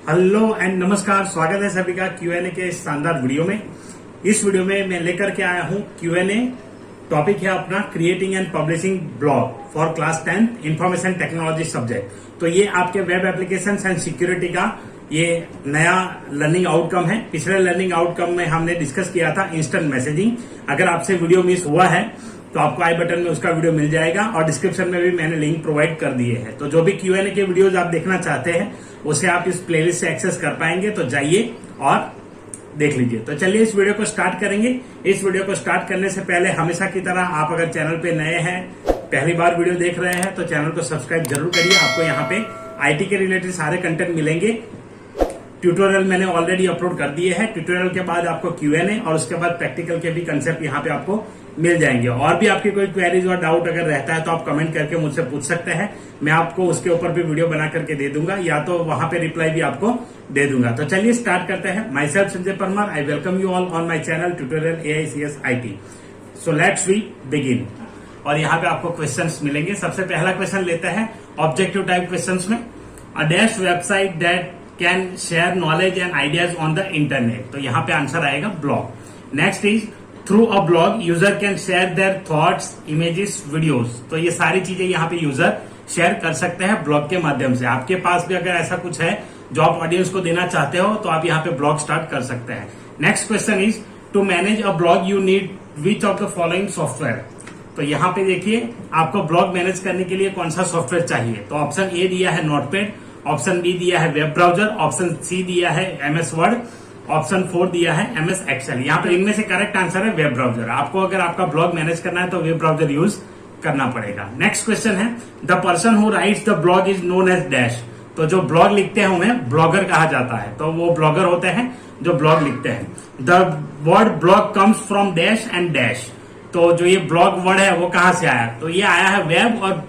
Hello and नमस्कार, स्वागत है सभी का क्यूएनए के इस शानदार वीडियो में। इस वीडियो में मैं लेकर के आया हूं क्यूएनए। टॉपिक है अपना creating and publishing blog for class 10 information technology subject. तो ये आपके वेब एप्लीकेशंस एंड सिक्योरिटी का ये नया लर्निंग आउटकम है। पिछले लर्निंग आउटकम में हमने डिस्कस किया था इंस्टेंट मैसेजिंग। अगर आपसे वीडियो मिस हुआ है तो आपको आई बटन में उसका वीडियो मिल जाएगा और डिस्क्रिप्शन में भी मैंने लिंक प्रोवाइड कर दिए हैं। तो जो भी क्यूएनए के वीडियोज आप देखना चाहते हैं उसे आप इस प्लेलिस्ट से एक्सेस कर पाएंगे। तो जाइए और देख लीजिए। तो चलिए इस वीडियो को स्टार्ट करेंगे। इस वीडियो को स्टार्ट करने से पहले हमेशा की तरह आप अगर चैनल पे नए हैं, पहली बार वीडियो देख रहे हैं, तो चैनल को सब्सक्राइब जरूर करिए। आपको यहाँ पे आईटी के रिलेटेड सारे कंटेंट मिलेंगे। ट्यूटोरियल मैंने ऑलरेडी अपलोड कर दिए हैं। ट्यूटोरियल के बाद आपको क्यूएनए और उसके बाद प्रैक्टिकल के भी कंसेप्ट यहाँ पे आपको मिल जाएंगे। और भी आपकी कोई क्वेरीज और डाउट अगर रहता है तो आप कमेंट करके मुझसे पूछ सकते हैं। मैं आपको उसके ऊपर भी वीडियो बना करके दे दूंगा, या तो वहां पे रिप्लाई भी आपको दे दूंगा। तो चलिए स्टार्ट करते हैं। Myself Sanjay Parmar, I welcome you all on my channel tutorial AICS IT। So let's we begin. और यहाँ पे आपको क्वेश्चंस मिलेंगे। सबसे पहला क्वेश्चन लेते हैं ऑब्जेक्टिव टाइप क्वेश्चंस में। A dash website that can share knowledge and ideas on the internet. तो यहाँ पे आंसर आएगा blog. Next is through a blog user can share their thoughts, images, videos. तो ये सारी चीजें यहाँ पे यूजर शेयर कर सकते हैं ब्लॉग के माध्यम से। आपके पास भी अगर ऐसा कुछ है जो आप ऑडियंस को देना चाहते हो तो आप यहाँ पे ब्लॉग स्टार्ट कर सकते हैं। Next question is to manage a blog you need which of the following software. तो यहाँ पे देखिए आपको ब्लॉग मैनेज करने के लिए कौन सा सॉफ्टवेयर चाहिए। तो ऑप्शन ए दिया है नोटपैड, ऑप्शन बी दिया है वेब ब्राउजर, ऑप्शन सी दिया है MS वर्ड, ऑप्शन 4 दिया है MS एक्सेल। यहाँ पे इनमें से करेक्ट आंसर है वेब ब्राउजर। आपको अगर आपका ब्लॉग मैनेज करना है तो वेब ब्राउजर यूज करना पड़ेगा। नेक्स्ट क्वेश्चन है the person who writes the blog is known as dash. तो जो ब्लॉग लिखते हैं उन्हें ब्लॉगर कहा जाता है। तो वो ब्लॉगर होते हैं जो ब्लॉग लिखते हैं। The word blog comes from dash and dash. तो जो ये ब्लॉग वर्ड है वो कहां से आया? तो ये आया है वेब और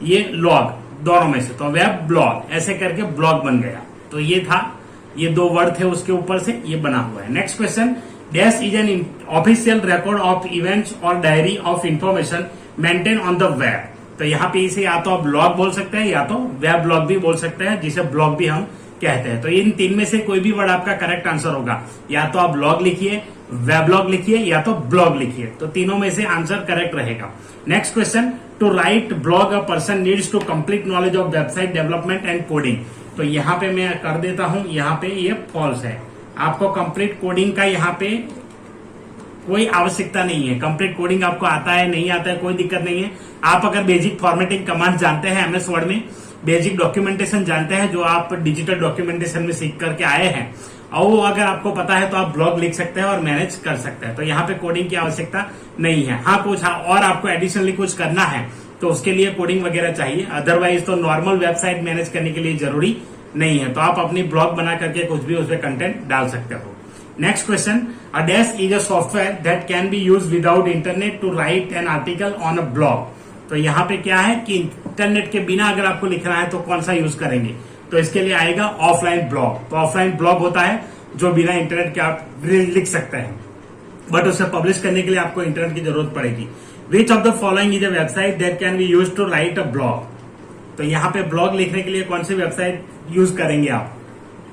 ये लॉग दोनों में से। तो वेब ब्लॉग ऐसे करके ब्लॉग बन गया। तो ये था, ये दो वर्ड थे उसके ऊपर से ये बना हुआ है। Next question dash is an official record of events और diary of information maintain on the web. तो यहाँ पे इसे या तो आप ब्लॉग बोल सकते हैं या तो वेब ब्लॉग भी बोल सकते हैं, जिसे ब्लॉग भी हम कहते हैं। तो इन तीन में से कोई भी वर्ड आपका करेक्ट आंसर होगा। या तो आप ब्लॉग लिखिए, वेब ब्लॉग लिखिए या तो ब्लॉग लिखिए। तो तीनों में से आंसर करेक्ट रहेगा। Next question to write blog a person needs to complete knowledge of website development and coding. तो यहाँ पे मैं कर देता हूं, यहाँ पे ये फॉल्स है। आपको कंप्लीट कोडिंग का यहाँ पे कोई आवश्यकता नहीं है। कंप्लीट कोडिंग आपको आता है नहीं आता है कोई दिक्कत नहीं है। आप अगर बेसिक फॉर्मेटिंग कमांड जानते हैं MS वर्ड में, बेसिक डॉक्यूमेंटेशन जानते हैं जो आप डिजिटल डॉक्यूमेंटेशन में सीख करके आए हैं, और वो अगर आपको पता है तो आप ब्लॉग लिख सकते हैं और मैनेज कर सकते हैं। तो यहाँ पे कोडिंग की आवश्यकता नहीं है। हाँ कुछ और आपको एडिशनली कुछ करना है तो उसके लिए कोडिंग वगैरह चाहिए। अदरवाइज तो नॉर्मल वेबसाइट मैनेज करने के लिए जरूरी नहीं है। तो आप अपनी ब्लॉग बना करके कुछ भी उसमें कंटेंट डाल सकते हो। Next question a dash is a software that can be use without internet to write an article on a blog. तो यहाँ पे क्या है कि इंटरनेट के बिना अगर आपको लिखना है तो कौन सा यूज करेंगे? तो इसके लिए आएगा ऑफलाइन ब्लॉग। तो ऑफलाइन ब्लॉग होता है जो बिना इंटरनेट के आप लिख सकते हैं, बट उसे पब्लिश करने के लिए आपको इंटरनेट की जरूरत पड़ेगी। Which of the following is a website that can be use to write a blog. तो यहाँ पे ब्लॉग लिखने के लिए कौन सी वेबसाइट यूज करेंगे आप?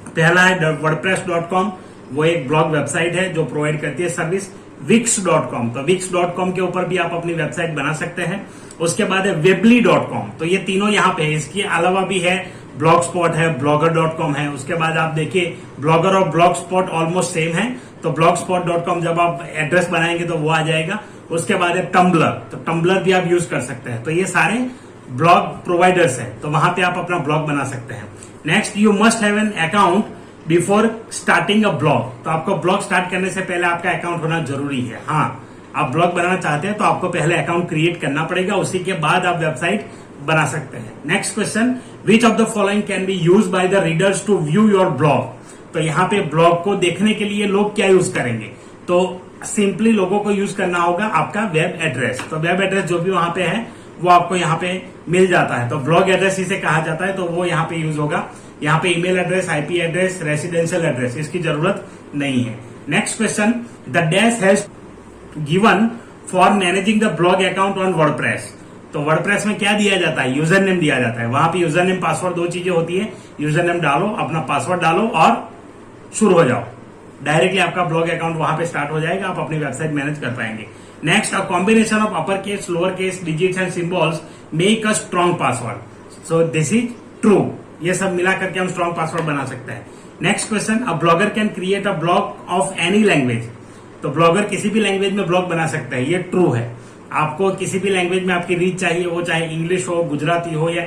पहला है wordpress.com, वो एक ब्लॉग वेबसाइट है जो प्रोवाइड करती है सर्विस। wix.com, तो wix.com के ऊपर भी आप अपनी वेबसाइट बना सकते हैं। उसके बाद है weebly.com। तो ये तीनों यहाँ पे है। इसके अलावा भी है ब्लॉगस्पॉट है, blogger.com है। उसके बाद आप देखिए ब्लॉगर और ब्लॉगस्पॉट ऑलमोस्ट सेम है। तो blogspot.com जब आप एड्रेस बनाएंगे तो वो आ जाएगा। उसके बाद है टम्बलर, तो टम्बलर भी आप यूज कर सकते हैं। तो ये सारे ब्लॉग प्रोवाइडर्स है, तो वहां पे आप अपना ब्लॉग बना सकते हैं। Next you must have an account before starting a blog. तो आपको ब्लॉग स्टार्ट करने से पहले आपका अकाउंट होना जरूरी है। हाँ, आप ब्लॉग बनाना चाहते हैं तो आपको पहले अकाउंट क्रिएट करना पड़ेगा, उसी के बाद आप वेबसाइट बना सकते हैं। Next question which of the following can be use by the readers to view your blog. तो यहाँ पे ब्लॉग को देखने के लिए लोग क्या यूज करेंगे? तो सिंपली लोगों को यूज करना होगा आपका वेब एड्रेस। तो वेब एड्रेस जो भी वहां पे है वो आपको यहाँ पे मिल जाता है। तो ब्लॉग एड्रेस इसे कहा जाता है, तो वो यहाँ पे यूज होगा। यहाँ पे email address, IP address, residential address, इसकी जरूरत नहीं है। Next question the dash has given for managing the blog account on WordPress. तो वर्डप्रेस में क्या दिया जाता है, यूजर नेम दिया जाता है। वहां पे यूजर नेम पासवर्ड दो चीजें होती है, यूजर नेम डालो, अपना पासवर्ड डालो और शुरू हो जाओ। डायरेक्टली आपका ब्लॉग अकाउंट वहां पे स्टार्ट हो जाएगा, आप अपनी वेबसाइट मैनेज कर पाएंगे। Next, a combination of upper case, lower case, digits and symbols make a strong password. So this is true. ये सब मिला करके हम स्ट्रॉन्ग पासवर्ड बना सकते हैं। Next question, a blogger can create a blog of any language. तो blogger किसी भी लैंग्वेज में ब्लॉग बना सकता है, ये ट्रू है। आपको किसी भी लैंग्वेज में आपकी रीच चाहिए, वो चाहे इंग्लिश हो, गुजराती हो या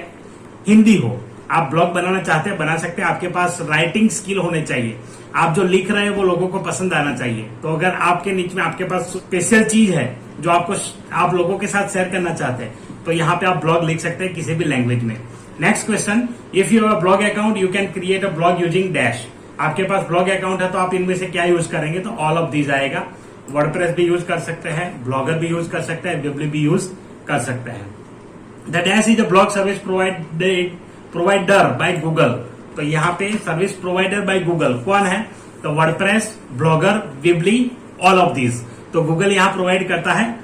हिंदी हो, आप ब्लॉग बनाना चाहते हैं बना सकते हैं। आपके पास राइटिंग स्किल होने चाहिए, आप जो लिख रहे हैं वो लोगों को पसंद आना चाहिए। तो अगर आपके नीचे में आपके पास स्पेशल चीज है जो आप लोगों के साथ शेयर करना चाहते हैं, तो यहाँ पे आप ब्लॉग लिख सकते हैं किसी भी लैंग्वेज में। Next question, if you have a blog account you can create a blog using dash. आपके पास ब्लॉग अकाउंट है तो आप इनमें से क्या यूज करेंगे, तो ऑल ऑफ दीज आएगा। वर्डप्रेस भी यूज कर सकते हैं, ब्लॉगर भी यूज कर सकते हैं, वेबली भी यूज कर सकते हैं। The dash is a blog service provider by Google. तो यहाँ पे सर्विस प्रोवाइडर बाय गूगल कौन है, तो WordPress, Blogger, Weebly, all of these. तो गूगल यहाँ प्रोवाइड करता है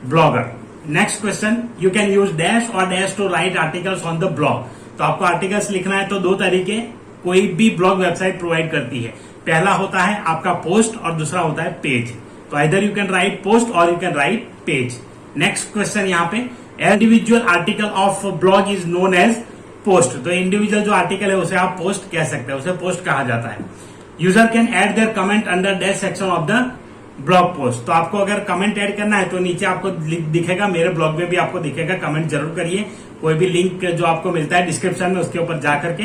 Blogger. Next question, you can use dash और dash to write articles on the blog. तो आपको आर्टिकल्स लिखना है तो दो तरीके कोई भी ब्लॉग वेबसाइट प्रोवाइड करती है। पहला होता है आपका पोस्ट और दूसरा होता है पेज। तो either you can write post और you can write page. Next question यहाँ पे, individual article of blog is known as post. तो इंडिविजुअल जो आर्टिकल है उसे आप पोस्ट कह सकते हैं, उसे पोस्ट कहा जाता है। User can add their comment under that section of the blog post. तो आपको अगर कमेंट ऐड करना है तो नीचे आपको दिखेगा, मेरे ब्लॉग में भी आपको दिखेगा, कमेंट जरूर करिए। कोई भी लिंक जो आपको मिलता है डिस्क्रिप्शन में उसके ऊपर जाकर के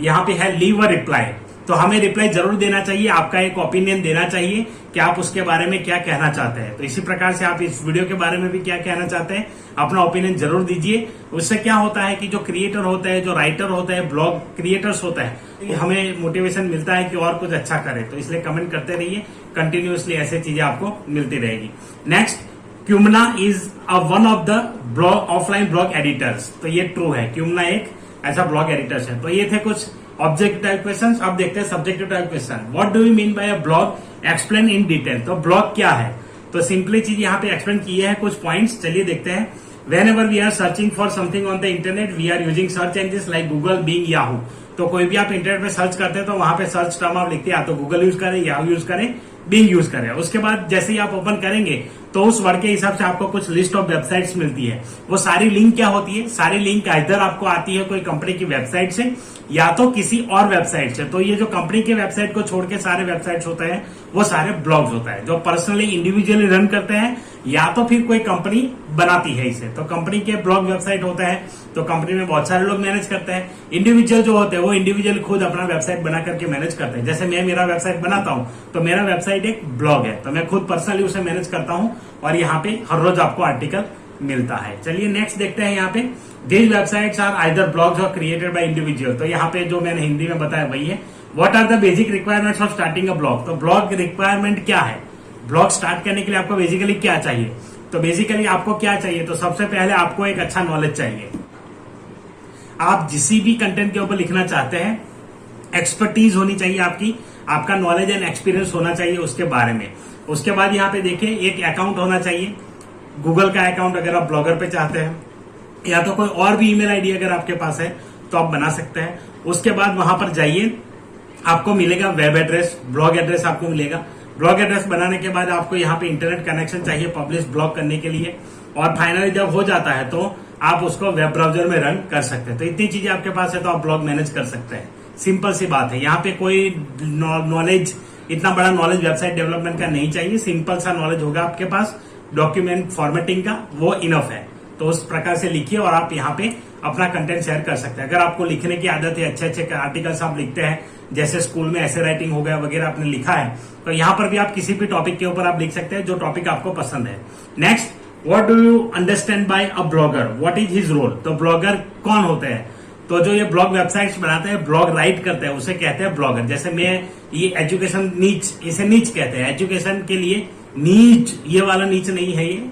यहाँ पे है लीव अ रिप्लाई। तो हमें रिप्लाई जरूर देना चाहिए, आपका एक ओपिनियन देना चाहिए कि आप उसके बारे में क्या कहना चाहते हैं। तो इसी प्रकार से आप इस वीडियो के बारे में भी क्या कहना चाहते हैं अपना ओपिनियन जरूर दीजिए। उससे क्या होता है कि जो क्रिएटर होता है, जो राइटर होता है, ब्लॉग क्रिएटर्स होता है, हमें मोटिवेशन मिलता है कि और कुछ अच्छा करें। तो इसलिए कमेंट करते रहिए, कंटिन्यूअसली ऐसे चीजें आपको मिलती रहेगी। Next, Qumana is one of the blog offline blog editors. तो ये ट्रू है, क्यूमना एक ऐसा ब्लॉग एडिटर्स है। तो ये थे कुछ ऑब्जेक्टिव टाइप क्वेश्चन। अब देखते हैं subjective type question. What do you mean by a blog, explain in detail. तो ब्लॉग क्या है, तो सिंपली चीज यहाँ पे एक्सप्लेन की है कुछ पॉइंट्स, चलिए देखते हैं। Whenever we are searching for something on the internet, we are using search engines like Google, Bing, Yahoo। तो कोई भी आप इंटरनेट पे सर्च करते हैं तो वहां पे सर्च टर्म आप लिखते हैं, या तो गूगल यूज करें, याहू यूज करें, बिंग यूज करें। उसके बाद जैसे ही आप ओपन करेंगे तो उस वर्ड के हिसाब से आपको कुछ लिस्ट ऑफ वेबसाइट्स मिलती है। वो सारी लिंक क्या होती है, सारी लिंक इधर आपको आती है कोई कंपनी की वेबसाइट से या तो किसी और वेबसाइट से। तो ये जो कंपनी के वेबसाइट को छोड़ के सारे वेबसाइट्स होते हैं वो सारे ब्लॉग्स होता है जो पर्सनली इंडिविजुअली रन करते हैं या तो फिर कोई कंपनी बनाती है इसे। तो कंपनी के ब्लॉग वेबसाइट होता है तो कंपनी में बहुत सारे लोग मैनेज करते हैं। इंडिविजुअल जो होते हैं वो इंडिविजुअल खुद अपना वेबसाइट बना करके मैनेज करते हैं। जैसे मैं मेरा वेबसाइट बनाता हूं तो मेरा वेबसाइट एक ब्लॉग है, तो मैं खुद पर्सनली उसे मैनेज करता हूं और यहाँ पे हर रोज आपको आर्टिकल मिलता है। चलिए नेक्स्ट देखते हैं यहाँ पे, these websites are either blogs or created by individual. तो यहाँ पे जो मैंने हिंदी में बताया वही है। What are the basic requirements of starting a blog. तो ब्लॉग रिक्वायरमेंट क्या है, ब्लॉग स्टार्ट करने के लिए आपको बेसिकली क्या चाहिए। तो बेसिकली आपको क्या चाहिए, तो सबसे पहले आपको एक अच्छा नॉलेज चाहिए। आप जिस भी कंटेंट के ऊपर लिखना चाहते हैं एक्सपर्टीज होनी चाहिए आपकी, आपका नॉलेज एंड एक्सपीरियंस होना चाहिए उसके बारे में। उसके बाद यहाँ पे देखिए एक अकाउंट होना चाहिए, गूगल का अकाउंट अगर आप ब्लॉगर पे चाहते हैं, या तो कोई और भी ईमेल आईडी अगर आपके पास है तो आप बना सकते हैं। उसके बाद वहां पर जाइए, आपको मिलेगा वेब एड्रेस, ब्लॉग एड्रेस आपको मिलेगा। ब्लॉग एड्रेस बनाने के बाद आपको यहाँ पे इंटरनेट कनेक्शन चाहिए पब्लिश ब्लॉग करने के लिए, और फाइनली जब हो जाता है तो आप उसको वेब ब्राउजर में रन कर सकते हैं। तो इतनी चीजें आपके पास है तो आप ब्लॉग मैनेज कर सकते हैं। सिंपल सी बात है, यहाँ पे कोई नॉलेज, इतना बड़ा नॉलेज वेबसाइट डेवलपमेंट का नहीं चाहिए। सिंपल सा नॉलेज होगा आपके पास डॉक्यूमेंट फॉर्मेटिंग का, वो इनफ है। तो उस प्रकार से लिखिए और आप यहाँ पे अपना कंटेंट शेयर कर सकते हैं। अगर आपको लिखने की आदत है, अच्छे अच्छे आर्टिकल्स आप लिखते हैं, जैसे स्कूल में ऐसे राइटिंग हो गया वगैरह आपने लिखा है, तो यहाँ पर भी आप किसी भी टॉपिक के ऊपर आप लिख सकते हैं जो टॉपिक आपको पसंद है। Next, what do you understand by a blogger, what is his role. तो ब्लॉगर कौन होते हैं, तो जो ये ब्लॉग वेबसाइट्स बनाते हैं, ब्लॉग राइट करते हैं, उसे कहते हैं ब्लॉगर। जैसे मैं ये एजुकेशन नीच, इसे नीच कहते हैं, एजुकेशन के लिए नीच, ये वाला नीच नहीं है, ये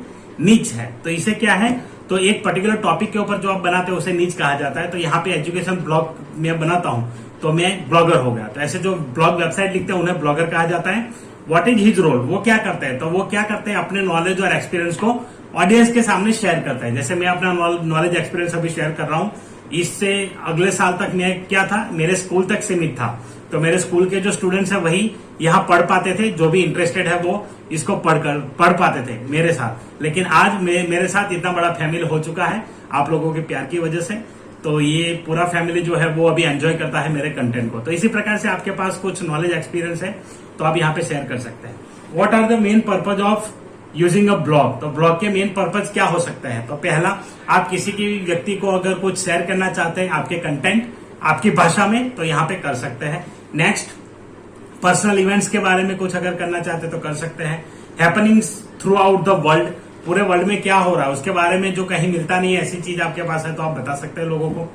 नीच है। तो इसे क्या है, तो एक पर्टिकुलर टॉपिक के ऊपर जो आप बनाते हैं उसे नीच कहा जाता है। तो यहाँ पे एजुकेशन ब्लॉग मैं बनाता हूं तो मैं ब्लॉगर हो गया। तो ऐसे जो ब्लॉग वेबसाइट लिखते हैं उन्हें ब्लॉगर कहा जाता है। व्हाट इज हिज रोल, वो क्या करते हैं, तो वो क्या करते हैं अपने नॉलेज और एक्सपीरियंस को ऑडियंस के सामने शेयर करता है। जैसे मैं अपना नॉलेज एक्सपीरियंस अभी शेयर कर रहा हूं, इससे अगले साल तक मैं क्या था, मेरे स्कूल तक सीमित था, तो मेरे स्कूल के जो स्टूडेंट्स है वही यहाँ पढ़ पाते थे, जो भी इंटरेस्टेड है वो इसको पढ़ पाते थे मेरे साथ। लेकिन आज मेरे साथ इतना बड़ा फैमिली हो चुका है आप लोगों के प्यार की वजह से, तो ये पूरा फैमिली जो है वो अभी एंजॉय करता है मेरे कंटेंट को। तो इसी प्रकार से आपके पास कुछ नॉलेज एक्सपीरियंस है तो आप यहाँ पे शेयर कर सकते हैं। What are the main purpose of using a blog, तो ब्लॉग के मेन पर्पज क्या हो सकता है, तो पहला, आप किसी की व्यक्ति को अगर कुछ शेयर करना चाहते हैं आपके कंटेंट आपकी भाषा में, तो यहाँ पे कर सकते हैं। नेक्स्ट, पर्सनल इवेंट्स के बारे में कुछ अगर करना चाहते हैं तो कर सकते हैं। Happenings through out the world, पूरे वर्ल्ड में क्या हो रहा है उसके बारे में जो कहीं मिलता नहीं है ऐसी चीज आपके पास है तो आप बता सकते हैं लोगों को।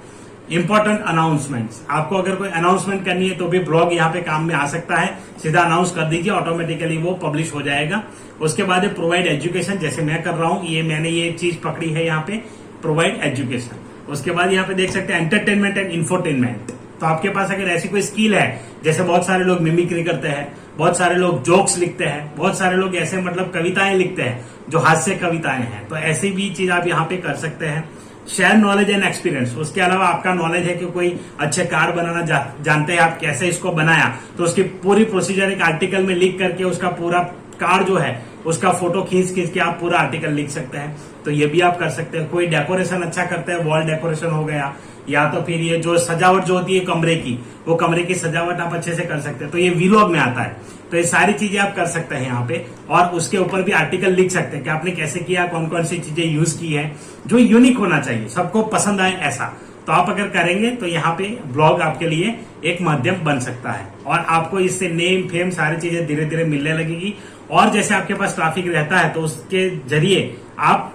इंपॉर्टेंट अनाउंसमेंट्स, आपको अगर कोई अनाउंसमेंट करनी है तो भी ब्लॉग यहाँ पे काम में आ सकता है, सीधा अनाउंस कर दीजिए, ऑटोमेटिकली वो पब्लिश हो जाएगा। उसके बाद प्रोवाइड एजुकेशन, जैसे मैं कर रहा हूँ, मैंने ये चीज पकड़ी है यहाँ पे, प्रोवाइड एजुकेशन। उसके बाद यहाँ पे देख सकते हैं एंटरटेनमेंट एंड इंफोटेनमेंट, तो आपके पास अगर ऐसी कोई स्किल है, जैसे बहुत सारे लोग मिमिक्री करते हैं, बहुत सारे लोग जोक्स लिखते हैं, बहुत सारे लोग ऐसे मतलब कविताएं लिखते हैं जो हास्य कविताएं हैं, तो ऐसी भी चीज आप यहाँ पे कर सकते हैं। शेयर नॉलेज एंड एक्सपीरियंस, उसके अलावा आपका नॉलेज है कि कोई अच्छे कार्ड बनाना जानते हैं आप, कैसे इसको बनाया, तो उसकी पूरी प्रोसीजर एक आर्टिकल में लिख करके उसका पूरा कार्ड जो है उसका फोटो खींच के आप पूरा आर्टिकल लिख सकते हैं, तो ये भी आप कर सकते हैं। कोई डेकोरेशन अच्छा करते हैं, वॉल डेकोरेशन हो गया, या तो फिर ये जो सजावट जो होती है कमरे की, वो कमरे की सजावट आप अच्छे से कर सकते हैं, तो ये वीलॉग में आता है। तो ये सारी चीजें आप कर सकते हैं यहाँ पे, और उसके ऊपर भी आर्टिकल लिख सकते हैं कि आपने कैसे किया, कौन कौन सी चीजें यूज की है, जो यूनिक होना चाहिए, सबको पसंद आए ऐसा। तो आप अगर करेंगे तो यहाँ पे ब्लॉग आपके लिए एक माध्यम बन सकता है, और आपको इससे नेम फेम सारी चीजें धीरे धीरे मिलने लगेगी। और जैसे आपके पास ट्रैफिक रहता है तो उसके जरिए आप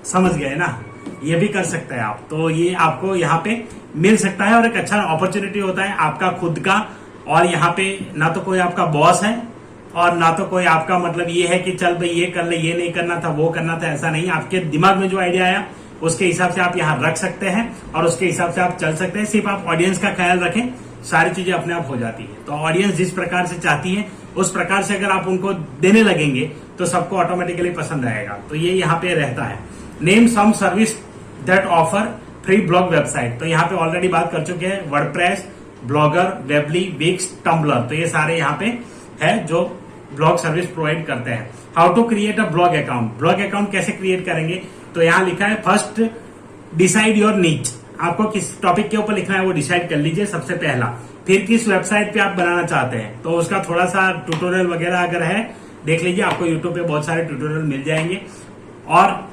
समझ गए ना, ये भी कर सकते हैं आप, तो ये आपको यहाँ पे मिल सकता है और एक अच्छा अपॉर्चुनिटी होता है आपका खुद का। और यहाँ पे ना तो कोई आपका बॉस है और ना तो कोई आपका मतलब ये है कि चल भाई ये कर ले, ये नहीं करना था, वो करना था, ऐसा नहीं। आपके दिमाग में जो आइडिया आया उसके हिसाब से आप यहाँ रख सकते हैं और उसके हिसाब से आप चल सकते हैं। सिर्फ आप ऑडियंस का ख्याल रखें, सारी चीजें अपने आप हो जाती है। तो ऑडियंस जिस प्रकार से चाहती है उस प्रकार से अगर आप उनको देने लगेंगे तो सबको ऑटोमेटिकली पसंद आएगा। तो ये यहाँ पे रहता है। Name some service that offer free blog website, तो यहाँ पे ऑलरेडी बात कर चुके हैं, WordPress, Blogger, Weebly, Wix, Tumblr, तो ये सारे यहाँ पे है जो ब्लॉग सर्विस प्रोवाइड करते हैं। How to create a blog account, blog account कैसे क्रिएट करेंगे, तो यहाँ लिखा है फर्स्ट डिसाइड योर नीच, आपको किस टॉपिक के ऊपर लिखना है वो डिसाइड कर लीजिए सबसे पहला। फिर किस वेबसाइट पे आप बनाना चाहते हैं, तो उसका थोड़ा सा ट्यूटोरियल वगैरह अगर है देख लीजिए, आपको यूट्यूब पे बहुत सारे ट्यूटोरियल मिल जाएंगे। और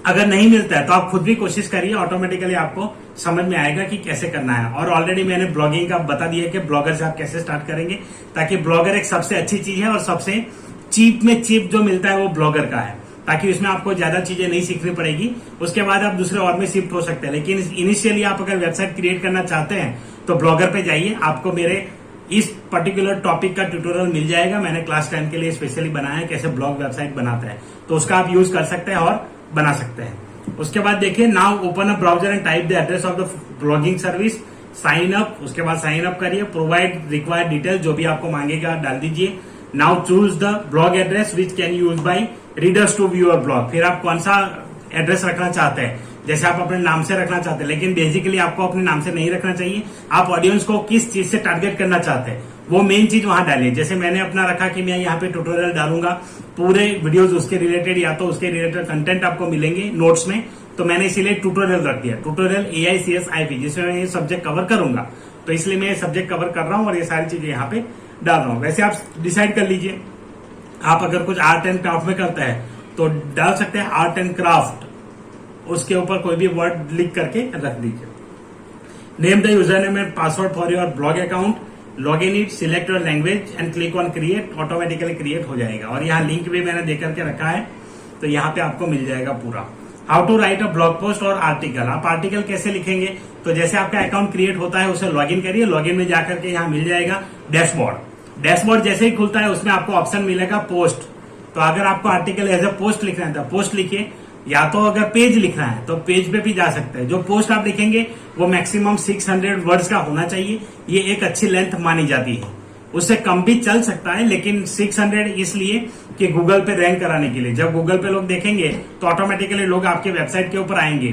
अगर नहीं मिलता है तो आप खुद भी कोशिश करिए, ऑटोमेटिकली आपको समझ में आएगा कि कैसे करना है। और ऑलरेडी मैंने ब्लॉगिंग का बता दिया कि ब्लॉगर से आप कैसे स्टार्ट करेंगे, ताकि ब्लॉगर एक सबसे अच्छी चीज है और सबसे चीप में चीप जो मिलता है वो ब्लॉगर का है, ताकि इसमें आपको ज्यादा चीजें नहीं सीखनी पड़ेगी। उसके बाद आप दूसरे और में शिफ्ट हो सकते हैं। लेकिन इनिशियली आप अगर वेबसाइट क्रिएट करना चाहते हैं तो ब्लॉगर पे जाइए, आपको मेरे इस पर्टिकुलर टॉपिक का ट्यूटोरियल मिल जाएगा। मैंने क्लास 10 के लिए स्पेशली बनाया है कैसे ब्लॉग वेबसाइट बनाते हैं, तो उसका आप यूज कर सकते हैं और बना सकते हैं। उसके बाद देखिए, now open a browser and type the address of the blogging service, sign up, उसके बाद साइन अप करिए, प्रोवाइड रिक्वायर्ड डिटेल, जो भी आपको मांगेगा डाल दीजिए। Now choose the blog address which can use by readers to view your blog, फिर आप कौन सा एड्रेस रखना चाहते हैं, जैसे आप अपने नाम से रखना चाहते हैं, लेकिन बेसिकली आपको अपने नाम से नहीं रखना चाहिए। आप ऑडियंस को किस चीज से टारगेट करना चाहते हैं वो मेन चीज वहां डालिए। जैसे मैंने अपना रखा कि मैं यहाँ पे ट्यूटोरियल डालूंगा, पूरे वीडियोस उसके रिलेटेड या तो उसके रिलेटेड कंटेंट आपको मिलेंगे नोट्स में, तो मैंने इसीलिए ट्यूटोरियल रख दिया, ट्यूटोरियल AICSIP, जिसमें मैं ये सब्जेक्ट कवर करूंगा, तो इसलिए मैं ये सब्जेक्ट कवर कर रहा हूँ और ये सारी चीजें यहाँ पे डाल रहा हूँ। वैसे आप डिसाइड कर लीजिए, आप अगर कुछ आर्ट एंड क्राफ्ट में करते हैं तो डाल सकते हैं आर्ट एंड क्राफ्ट, उसके ऊपर कोई भी वर्ड लिख करके रख दीजिए। Name the user name and password for your blog account, log in it, select your language and click on create, automatically create हो जाएगा। और यहाँ लिंक भी मैंने दे करके रखा है, तो यहाँ पे आपको मिल जाएगा पूरा। How to write a blog post or article, आप आर्टिकल कैसे लिखेंगे, तो जैसे आपका अकाउंट क्रिएट होता है उसे लॉग इन करिए, लॉग इन में जाकर के यहाँ मिल जाएगा डैशबोर्ड। डैशबोर्ड जैसे ही खुलता है उसमें आपको ऑप्शन मिलेगा पोस्ट, तो अगर आपको आर्टिकल एज अ पोस्ट लिखना है तो पोस्ट लिखिए, या तो अगर पेज लिखना है तो पेज पे भी जा सकते हैं। जो पोस्ट आप लिखेंगे वो मैक्सिमम 600 वर्ड्स का होना चाहिए, ये एक अच्छी लेंथ मानी जाती है। उससे कम भी चल सकता है, लेकिन 600 इसलिए कि गूगल पे रैंक कराने के लिए। जब गूगल पे लोग देखेंगे तो ऑटोमेटिकली लोग आपके वेबसाइट के ऊपर आएंगे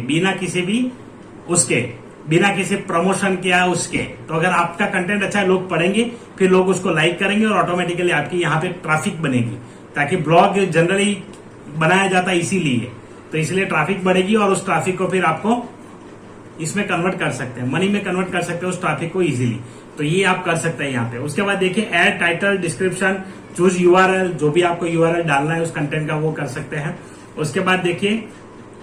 बिना किसी प्रमोशन किया उसके। तो अगर आपका कंटेंट अच्छा है, लोग पढ़ेंगे, फिर लोग उसको लाइक करेंगे और ऑटोमेटिकली आपकी यहाँ पे ट्रैफिक बनेगी। ताकि ब्लॉग जनरली बनाया जाता है इसीलिए, तो इसलिए ट्रैफिक बढ़ेगी और उस ट्रैफिक को फिर आपको इसमें कन्वर्ट कर सकते हैं, मनी में कन्वर्ट कर सकते हैं उस ट्रैफिक को इजीली। तो ये आप कर सकते हैं यहाँ पे। उसके बाद देखिए add title, description, choose URL, जो भी आपको यूआरएल डालना है उस कंटेंट का वो कर सकते हैं। उसके बाद देखिए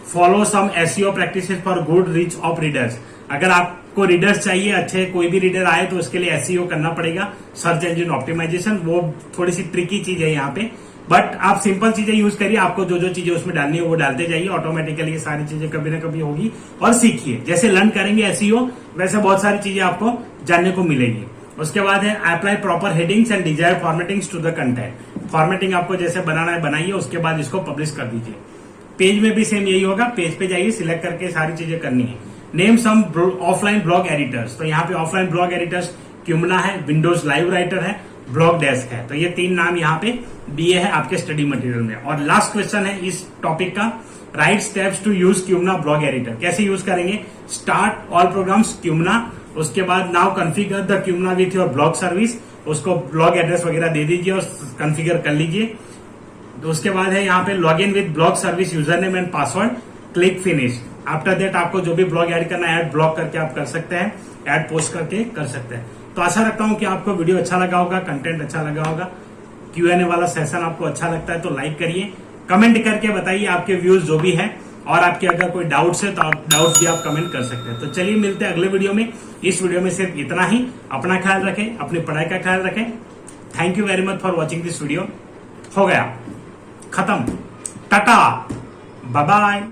follow some SEO practices for good reach of readers. अगर आपको रीडर्स चाहिए अच्छे, कोई भी रीडर आए तो उसके लिए एसईओ करना पड़ेगा, सर्च इंजन ऑप्टिमाइजेशन। वो थोड़ी सी ट्रिकी चीज है यहाँ पे, बट आप सिंपल चीजें यूज करिए। आपको जो जो चीजें उसमें डालनी है वो डालते जाइए, ऑटोमेटिकली ये सारी चीजें कभी ना कभी होगी। और सीखिए, जैसे लर्न करेंगे एसईओ वैसे बहुत सारी चीजें आपको जानने को मिलेगी। उसके बाद है apply proper headings and desire formattings to the content. Formatting आपको जैसे बनाना है बनाइए, उसके बाद इसको पब्लिश कर दीजिए। पेज में भी सेम यही होगा, पेज पे जाइए, सिलेक्ट करके सारी चीजें करनी है। Name some offline blog editors. तो यहाँ पे ऑफलाइन ब्लॉग एडिटर्स क्यूमना है, विंडोज लाइव राइटर है, ब्लॉग डेस्क है। तो ये 3 नाम यहाँ पे दिए हैं आपके स्टडी मटेरियल में। और लास्ट क्वेश्चन है इस टॉपिक का, write steps to use Qumana blog editor. कैसे यूज करेंगे? स्टार्ट ऑल प्रोग्राम्स क्यूमना, उसके बाद now configure the Qumana with your blog service. उसको ब्लॉग एड्रेस वगैरह दे दीजिए और कॉन्फ़िगर कर लीजिए। तो उसके बाद है यहाँ पे log in with blog service, user name and password, click finish. After that आपको जो भी ब्लॉग ऐड करना है, ऐड ब्लॉग करके आप कर सकते हैं, ऐड पोस्ट करके कर सकते हैं। तो आशा रखता हूं कि आपको वीडियो अच्छा लगा होगा, कंटेंट अच्छा लगा होगा। Q&A वाला सेशन आपको अच्छा लगता है तो लाइक करिए, कमेंट करके बताइए आपके व्यूज जो भी है, और आपके अगर कोई डाउट्स है तो आप डाउट्स भी आप कमेंट कर सकते हैं। तो चलिए मिलते हैं अगले वीडियो में। इस वीडियो में सिर्फ इतना ही। अपना ख्याल रखें, अपनी पढ़ाई का ख्याल रखें। Thank you very much for watching this video. हो गया, खत्म, टाटा, बाय बाय।